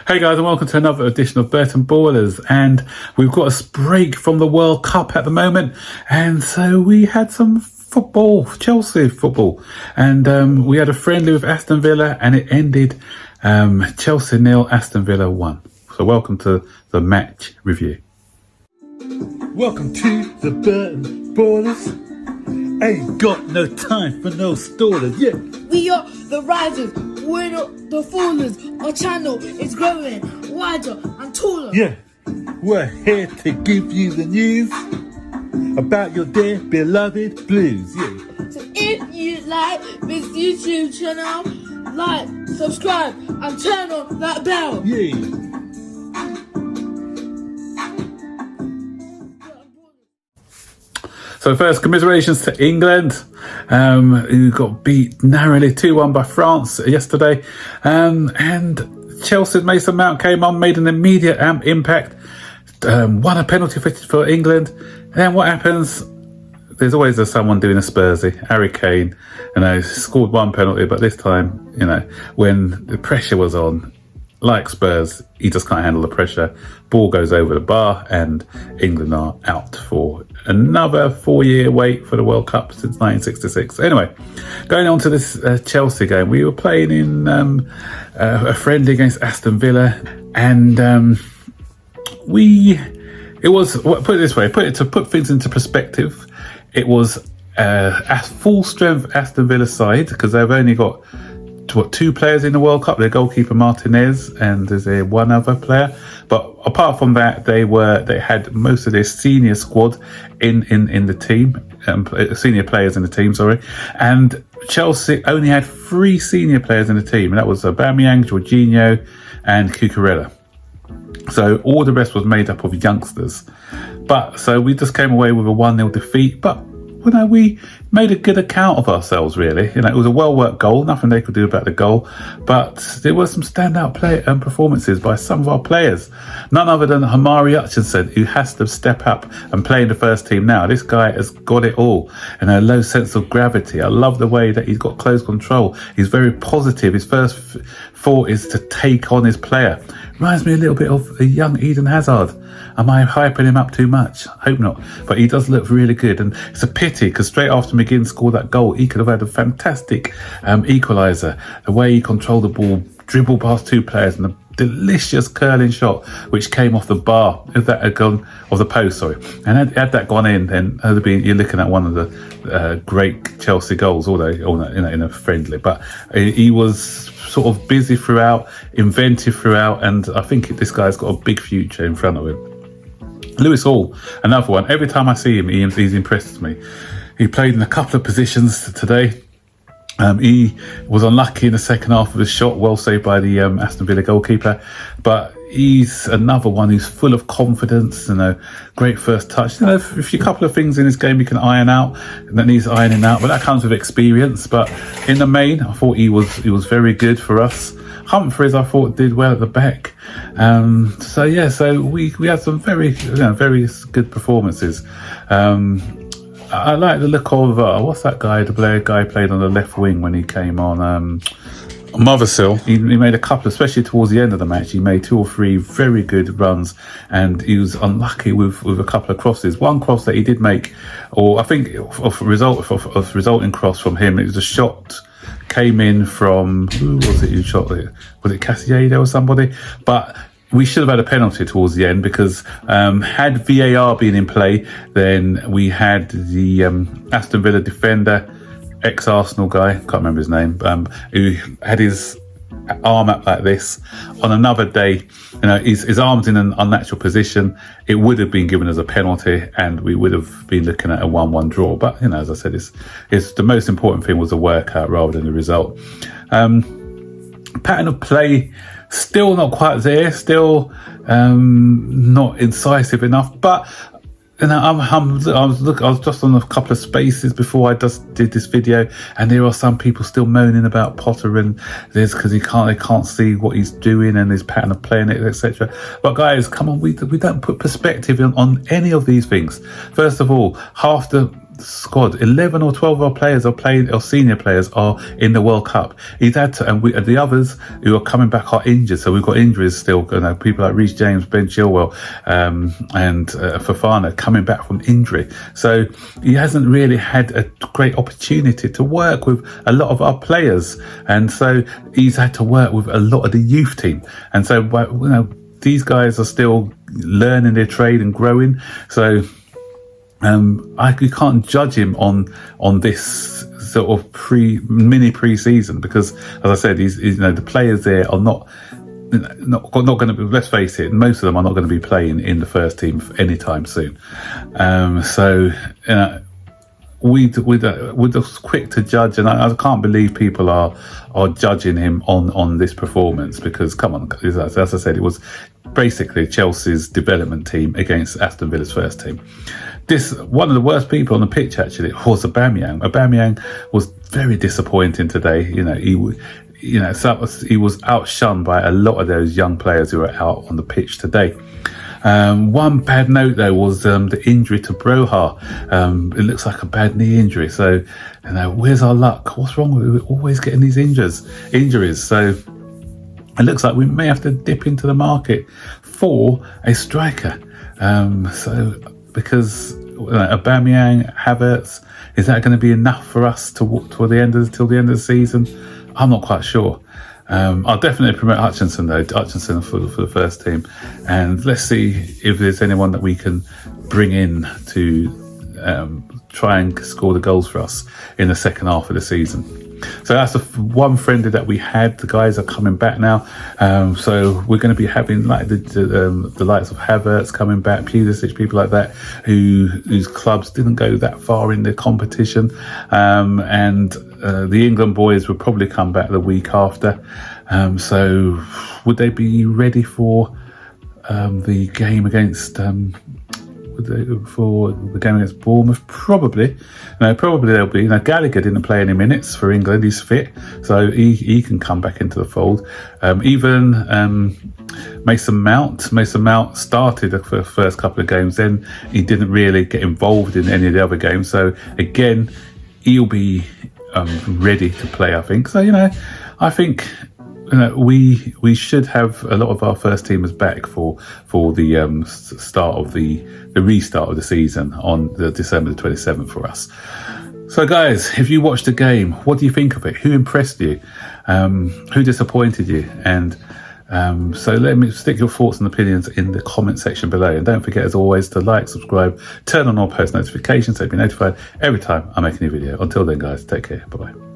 Hey guys, and welcome to another edition of Burton Ballers. And we've got a break from the World Cup at the moment, and so we had some football, Chelsea football, and we had a friendly with Aston Villa, and it ended Chelsea 0, Aston Villa 1. So welcome to the match review. Welcome to the Burton Ballers. Ain't got no time for no stallers, yeah. We are the risers, we're not the fallers. Our channel is growing wider and taller. Yeah, we're here to give you the news about your dear beloved Blues, yeah. So if you like this YouTube channel, like, subscribe and turn on that bell. Yeah. So first, commiserations to England, who got beat narrowly 2-1 by France yesterday. And Chelsea's Mason Mount came on, made an immediate impact, won a penalty for England. And then what happens? There's always someone doing a Spursy. Harry Kane, scored one penalty, but this time, when the pressure was on, like Spurs, he just can't handle the pressure. Ball goes over the bar, and England are out for another 4-year wait for the World Cup since 1966. Anyway, going on to this Chelsea game, we were playing in a friendly against Aston Villa, and put it this way, to put things into perspective, it was a full strength Aston Villa side, because they've only got two players in the World Cup, their goalkeeper Martinez, and there's one other player. But apart from that, they had most of their senior squad in the team, senior players in the team, sorry. And Chelsea only had 3 senior players in the team, and that was Aubameyang, Jorginho, and Cucurella. So all the rest was made up of youngsters. But so we just came away with a 1-0 defeat, but we made a good account of ourselves, really. It was a well-worked goal, nothing they could do about the goal, but there were some standout performances by some of our players. None other than Omari Hutchinson, who has to step up and play in the first team now. This guy has got it all, and a low sense of gravity. I love the way that he's got close control. He's very positive. His first thought is to take on his player. Reminds me a little bit of a young Eden Hazard. Am I hyping him up too much? I hope not. But he does look really good. And it's a pity, because straight after McGinn scored that goal, he could have had a fantastic equaliser. The way he controlled the ball, dribbled past 2 players, and a delicious curling shot, which came off the bar, if that had gone, of the post, sorry. And had that gone in, then you're looking at one of the great Chelsea goals, although in a friendly. But he was sort of busy throughout, inventive throughout, and I think this guy's got a big future in front of him. Lewis Hall, another one. Every time I see him, he's impressed me. He played in a couple of positions today. He was unlucky in the second half of his shot, well saved by the Aston Villa goalkeeper, but he's another one who's full of confidence and great first touch. A couple of things in his game he can iron out, and that needs ironing out, but that comes with experience. But in the main, I thought he was very good for us. Humphreys, I thought, did well at the back. So we had some very good performances. I like the look of what's that guy? The Blair guy played on the left wing when he came on. Mothersill. He made a couple, especially towards the end of the match. He made 2 or 3 very good runs, and he was unlucky with a couple of crosses. One cross that he did make, or I think of resulting cross from him, it was a shot came in from, who was it who shot it? Was it Casiedo or somebody? But we should have had a penalty towards the end, because had VAR been in play, then we had the Aston Villa defender, ex-Arsenal guy, can't remember his name, who had his arm up like this. On another day, his arm's in an unnatural position. It would have been given as a penalty, and we would have been looking at a 1-1 draw. But as I said, it's the most important thing was the workout rather than the result. Pattern of play, still not quite there, still not incisive enough, but I was just on a couple of spaces before I just did this video, and there are some people still moaning about Potter and this because they can't see what he's doing and his pattern of playing it, etc. But guys, come on, we don't put perspective on any of these things. First of all, half the squad, 11 or 12 of our players are playing, or senior players are in the World Cup. He's had to, and the others who are coming back are injured. So we've got injuries still. You know, people like Reece James, Ben Chilwell, and Fofana coming back from injury. So he hasn't really had a great opportunity to work with a lot of our players. And so he's had to work with a lot of the youth team. And so, you know, these guys are still learning their trade and growing. So you can't judge him on this sort of mini pre-season, because, as I said, he's you know, the players there are not going to be, let's face it, most of them are not going to be playing in the first team anytime soon. So you know, we're just quick to judge, and I can't believe people are judging him on this performance, because, come on, as I said, it was basically Chelsea's development team against Aston Villa's first team. One of the worst people on the pitch actually was Aubameyang. Aubameyang was very disappointing today. You know, he was outshunned by a lot of those young players who were out on the pitch today. One bad note though was the injury to Broha. It looks like a bad knee injury. So, you know, where's our luck? What's wrong with it? We're always getting these injuries. So it looks like we may have to dip into the market for a striker. Because Aubameyang, Havertz, is that going to be enough for us till the end of the season? I'm not quite sure. I'll definitely promote Hutchinson though. Hutchinson for the first team, and let's see if there's anyone that we can bring in to try and score the goals for us in the second half of the season. So that's the one friendly that we had. The guys are coming back now, so we're going to be having like the likes of Havertz coming back, Pulisic, people like that whose clubs didn't go that far in the competition, and the England boys will probably come back the week after. So would they be ready for the game against Bournemouth? Probably. No, probably they'll be. Now, Gallagher didn't play any minutes for England. He's fit, so he can come back into the fold. Even Mason Mount started for the first couple of games. Then he didn't really get involved in any of the other games. So again, he'll be ready to play, I think. So, you know, I think, you know, we should have a lot of our first teamers back for the start of the restart of the season on the December the 27th for us. So guys, if you watched the game, what do you think of it? Who impressed you? Who disappointed you? And so let me stick your thoughts and opinions in the comment section below. And don't forget, as always, to like, subscribe, turn on all post notifications so you'll be notified every time I make a new video. Until then, guys, take care. Bye-bye.